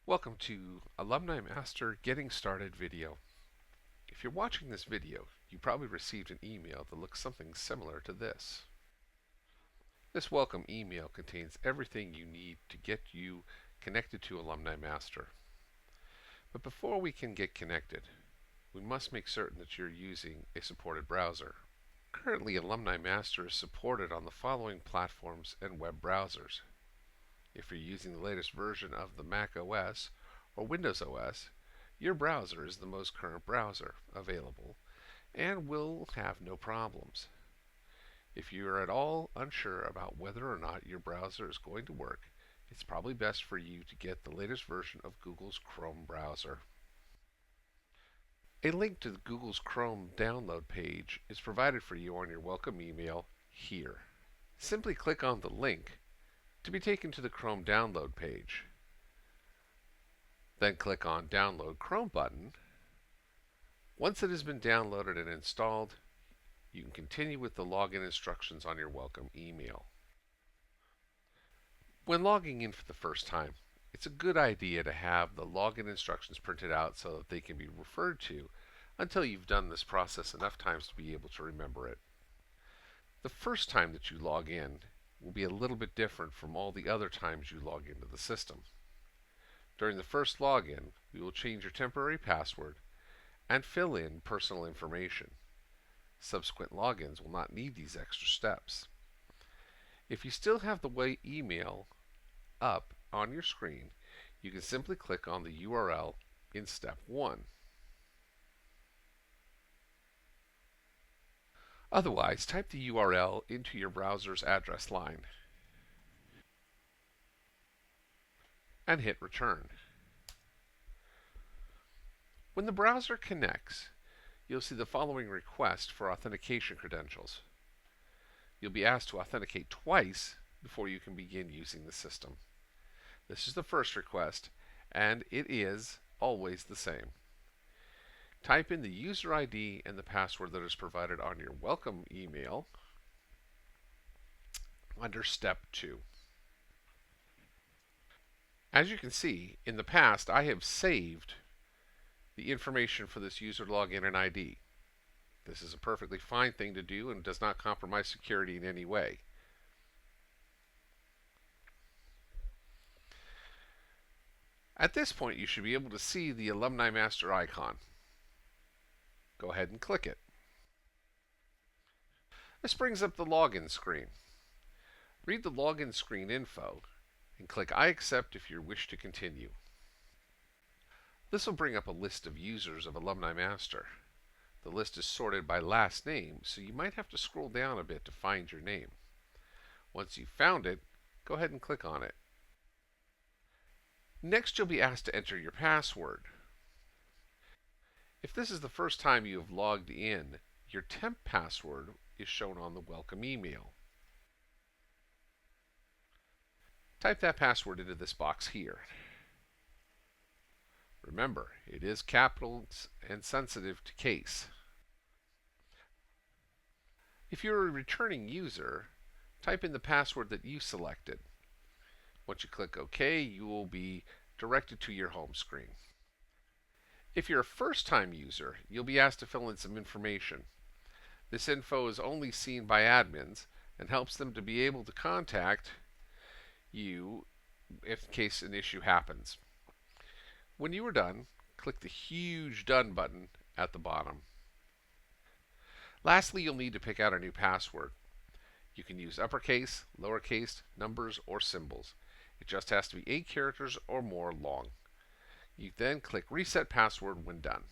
Welcome to Alumni Master Getting Started video. If you're watching this video, you probably received an email that looks something similar to this. This welcome email contains everything you need to get you connected to Alumni Master. But before we can get connected, we must make certain that you're using a supported browser. Currently, Alumni Master is supported on the following platforms and web browsers. If you're using the latest version of the Mac OS or Windows OS, your browser is the most current browser available and will have no problems. If you are at all unsure about whether or not your browser is going to work, it's probably best for you to get the latest version of Google's Chrome browser. A link to Google's Chrome download page is provided for you on your welcome email here. Simply click on the link to be taken to the Chrome download page. Then click on Download Chrome button. Once it has been downloaded and installed, you can continue with the login instructions on your welcome email. When logging in for the first time, it's a good idea to have the login instructions printed out so that they can be referred to until you've done this process enough times to be able to remember it. The first time that you log in will be a little bit different from all the other times you log into the system. During the first login, we will change your temporary password and fill in personal information. Subsequent logins will not need these extra steps. If you still have the way email up on your screen, you can simply click on the URL in step 1. Otherwise, type the URL into your browser's address line and hit return. When the browser connects, you'll see the following request for authentication credentials. You'll be asked to authenticate twice before you can begin using the system. This is the first request, and it is always the same. Type in the user ID and the password that is provided on your welcome email under step 2. As you can see, in the past I have saved the information for this user login and ID. This is a perfectly fine thing to do and does not compromise security in any way. At this point, you should be able to see the Alumni Master icon. Go ahead and click it. This brings up the login screen. Read the login screen info and click I accept if you wish to continue. This will bring up a list of users of Alumni Master. The list is sorted by last name, so you might have to scroll down a bit to find your name. Once you've found it, go ahead and click on it. Next, you'll be asked to enter your password. If this is the first time you have logged in, your temp password is shown on the welcome email. Type that password into this box here. Remember, it is capitals and sensitive to case. If you're a returning user, type in the password that you selected. Once you click OK, you will be directed to your home screen. If you're a first-time user, you'll be asked to fill in some information. This info is only seen by admins and helps them to be able to contact you in case an issue happens. When you are done, click the huge Done button at the bottom. Lastly, you'll need to pick out a new password. You can use uppercase, lowercase, numbers, or symbols. It just has to be 8 characters or more long. You then click Reset Password when done.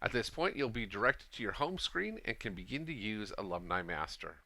At this point, you'll be directed to your home screen and can begin to use Alumni Master.